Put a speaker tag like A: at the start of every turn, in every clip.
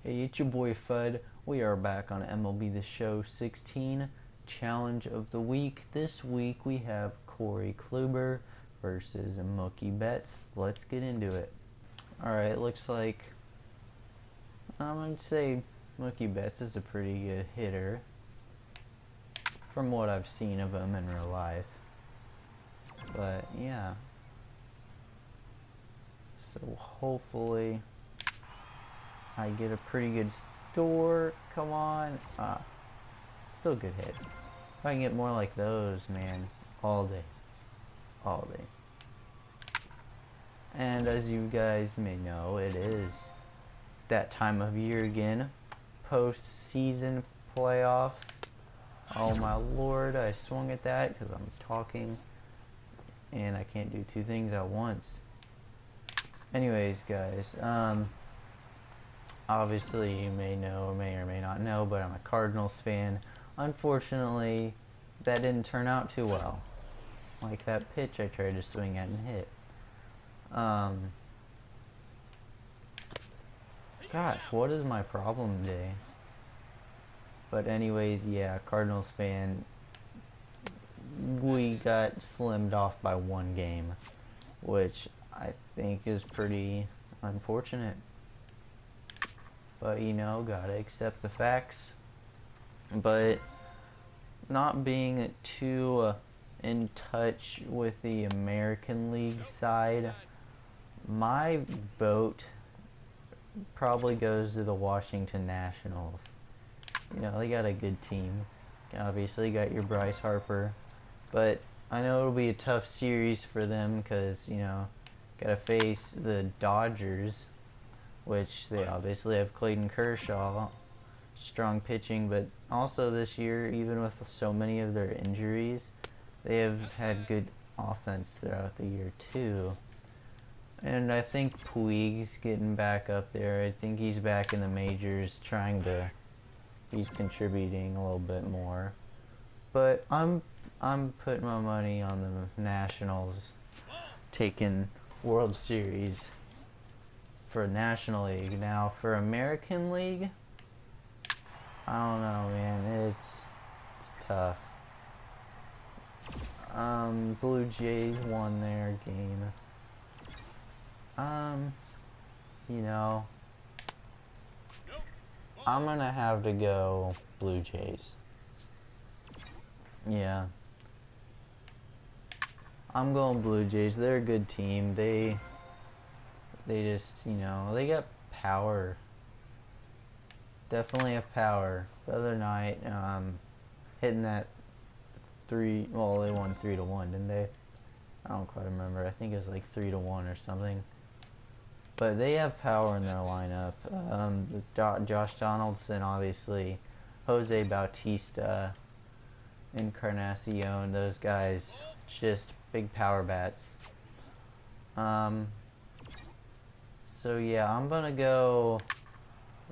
A: Hey, it's your boy Fud. We are back on MLB The Show 16 Challenge of the Week. This week we have Kluber versus Mookie Betts. Let's get into it. Alright, looks like I'm going to say Mookie Betts is a pretty good hitter from what I've seen of him in real life. But yeah. So hopefully I get a pretty good score. Come on. Still good hit. If I can get more like those, man, all day. All day. And as you guys may know, it is that time of year again. Postseason playoffs. Oh my lord, I swung at that because I'm talking and I can't do two things at once. Anyways, guys, obviously you may know or may not know, but I'm a Cardinals fan. Unfortunately, that didn't turn out too well. Like that pitch I tried to swing at and hit. Gosh, what is my problem today? But anyways, yeah, Cardinals fan, we got slimmed off by one game, which I think is pretty unfortunate. But you know, gotta accept the facts. But not being too in touch with the American League side, my vote probably goes to the Washington Nationals. You know, they got a good team. Obviously got your Bryce Harper, but I know it'll be a tough series for them because, you know, gotta face the Dodgers, which they obviously have Clayton Kershaw, strong pitching, but also this year, even with so many of their injuries, they have had good offense throughout the year too. And I think Puig's getting back up there. I think he's back in the majors he's contributing a little bit more. But I'm putting my money on the Nationals taking World Series for National League. Now for American League, I don't know, man. It's tough. Blue Jays won their game. You know, I'm gonna have to go Blue Jays. Yeah. I'm going Blue Jays. They're a good team. They just, you know, they got power. Definitely have power. The other night, hitting that they won 3-1, didn't they? I don't quite remember. I think it was like 3-1 or something. But they have power in their lineup. Josh Donaldson, obviously, Jose Bautista, Encarnacion, those guys, just big power bats. So yeah, I'm gonna go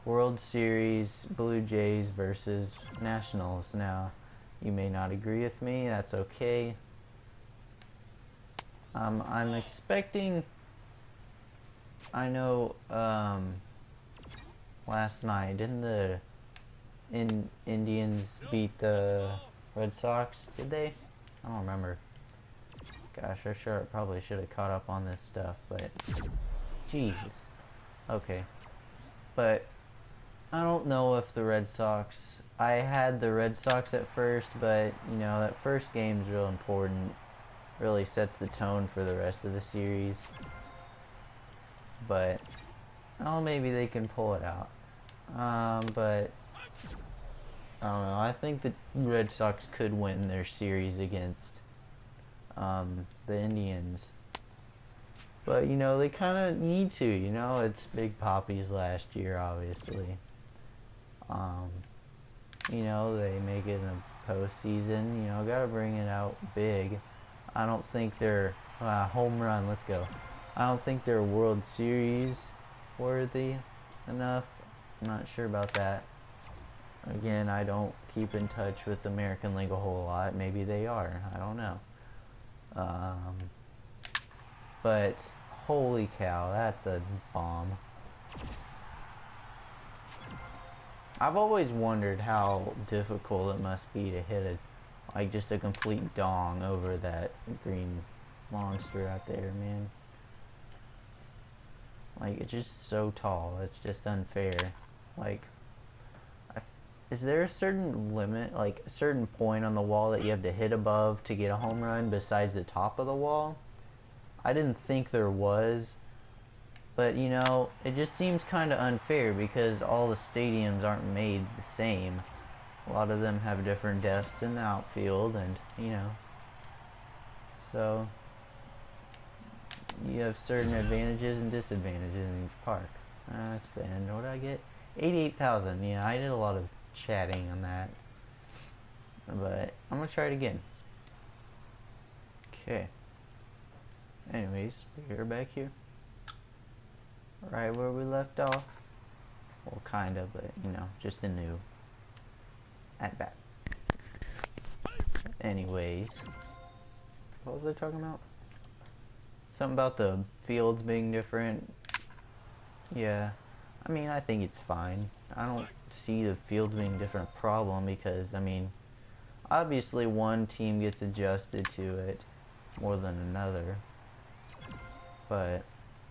A: World Series, Blue Jays versus Nationals. Now, you may not agree with me, that's okay. I'm expecting, I know, last night, didn't the Indians beat the Red Sox? Did they? I don't remember. Gosh, I probably should have caught up on this stuff, but Jesus. Okay. But I don't know if the Red Sox, I had the Red Sox at first, but you know, that first game's real important. Really sets the tone for the rest of the series. But oh, maybe they can pull it out. But I don't know. I think the Red Sox could win their series against the Indians. But you know, they kind of need to. You know, it's Big Papi's last year, obviously. You know, they make it in the postseason. You know, gotta bring it out big. I don't think they're home run. Let's go. I don't think they're World Series worthy enough. I'm not sure about that. Again, I don't keep in touch with the American League a whole lot. Maybe they are. I don't know. But holy cow, that's a bomb. I've always wondered how difficult it must be to hit a, like, just a complete dong over that green monster out there, man. Like, it's just so tall. It's just unfair. Like, is there a certain limit, like a certain point on the wall that you have to hit above to get a home run besides the top of the wall? I didn't think there was, but you know, it just seems kind of unfair because all the stadiums aren't made the same. A lot of them have different depths in the outfield, and you know, so you have certain advantages and disadvantages in each park. That's the end. What did I get? 88,000. Yeah, I did a lot of chatting on that. But I'm gonna try it again. Okay. Anyways, we're back here. Right where we left off. Well, kind of, but you know, just a new at bat. Anyways, what was I talking about? Something about the fields being different. Yeah, I mean, I think it's fine. I don't see the fields being a different problem because, I mean, obviously one team gets adjusted to it more than another. But,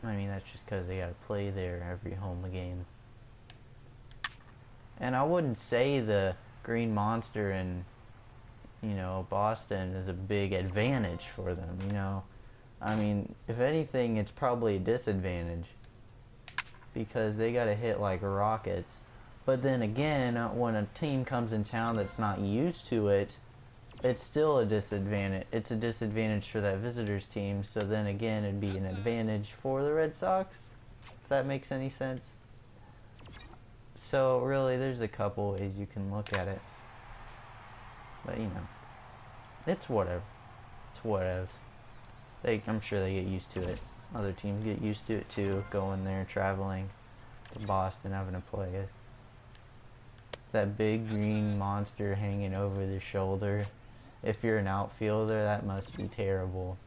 A: I mean, that's just because they gotta play there every home game. And I wouldn't say the Green Monster in, you know, Boston is a big advantage for them, you know. I mean, if anything, it's probably a disadvantage because they got to hit like rockets. But then again, when a team comes in town that's not used to it, it's still a disadvantage. It's a disadvantage for that visitors team. So then again, it'd be an advantage for the Red Sox, if that makes any sense. So really, there's a couple ways you can look at it. But you know, it's whatever. It's whatever. I'm sure they get used to it. Other teams get used to it too, going there, traveling to Boston, having to play it. That big green monster hanging over the shoulder. If you're an outfielder, that must be terrible.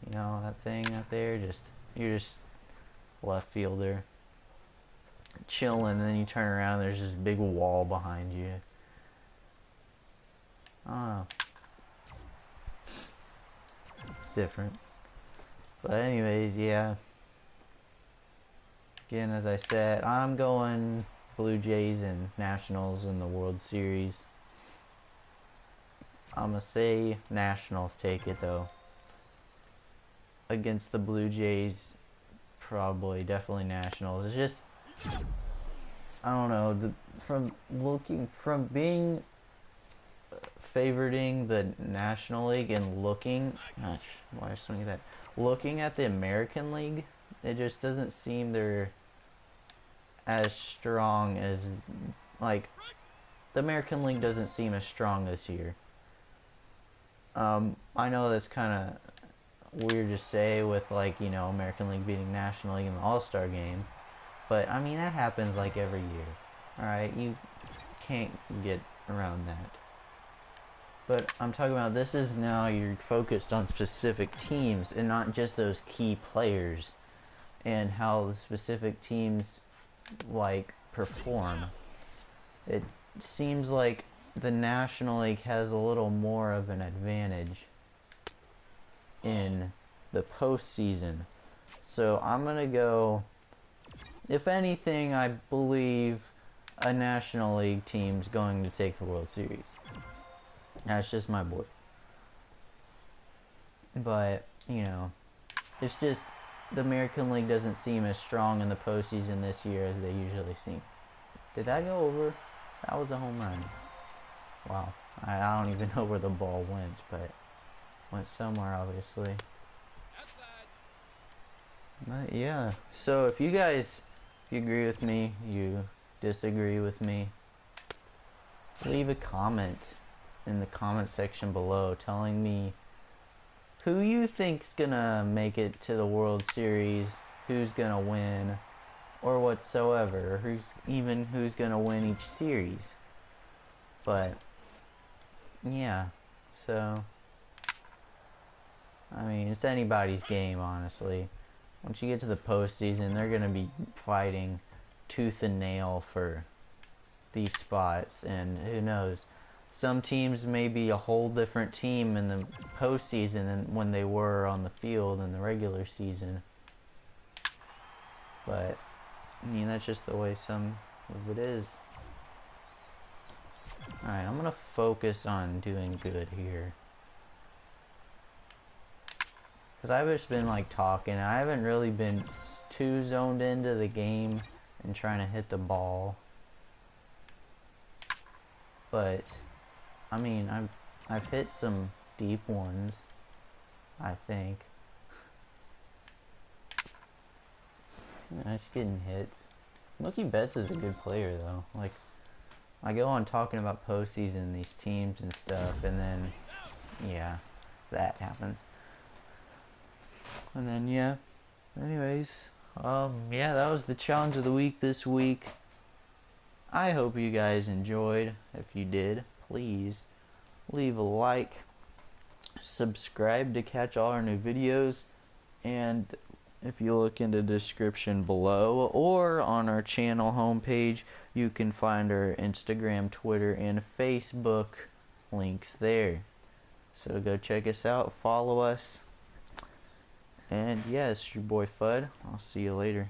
A: You know, that thing out there, you're just left fielder. Chilling, and then you turn around, there's this big wall behind you. I don't know. It's different. But anyways, yeah. Again, as I said, I'm going Blue Jays and Nationals in the World Series. I'm gonna say Nationals take it though. Against the Blue Jays, probably, definitely Nationals. It's just, I don't know, from being favoriting the National League and looking, gosh, why is something like that? Looking at the American League, it just doesn't seem they're as strong as, like, the American League doesn't seem as strong this year. I know that's kind of weird to say with, like, you know, American League beating National League in the All-Star game, but I mean that happens like every year. Alright, you can't get around that. But I'm talking about, this is now you're focused on specific teams and not just those key players and how the specific teams like perform. It seems like the National League has a little more of an advantage in the postseason. So I'm gonna go, if anything, I believe a National League team's going to take the World Series. That's just my boy. But, you know, it's just the American League doesn't seem as strong in the postseason this year as they usually seem. Did that go over? That was a home run. Wow. I don't even know where the ball went, but went somewhere, obviously. But yeah. So if you guys, if you agree with me, you disagree with me, leave a comment in the comment section below telling me who you think's gonna make it to the World Series, who's gonna win, or whatsoever, who's gonna win each series. But yeah, so I mean, it's anybody's game, honestly. Once you get to the postseason, they're gonna be fighting tooth and nail for these spots, and who knows, some teams may be a whole different team in the postseason than when they were on the field in the regular season. But I mean, that's just the way some of it is. Alright, I'm gonna focus on doing good here, because I've just been like talking. I haven't really been too zoned into the game and trying to hit the ball. But I mean, I've hit some deep ones, I think. Yeah, just getting hits. Mookie Betts is a good player though. Like, I go on talking about postseason, these teams and stuff, and then yeah, that happens. And then yeah. Anyways, yeah, that was the challenge of the week this week. I hope you guys enjoyed. If you did, please leave a like, subscribe to catch all our new videos, and if you look in the description below or on our channel homepage, you can find our Instagram, Twitter, and Facebook links there. So go check us out, follow us, and yeah, it's your boy Fudd. I'll see you later.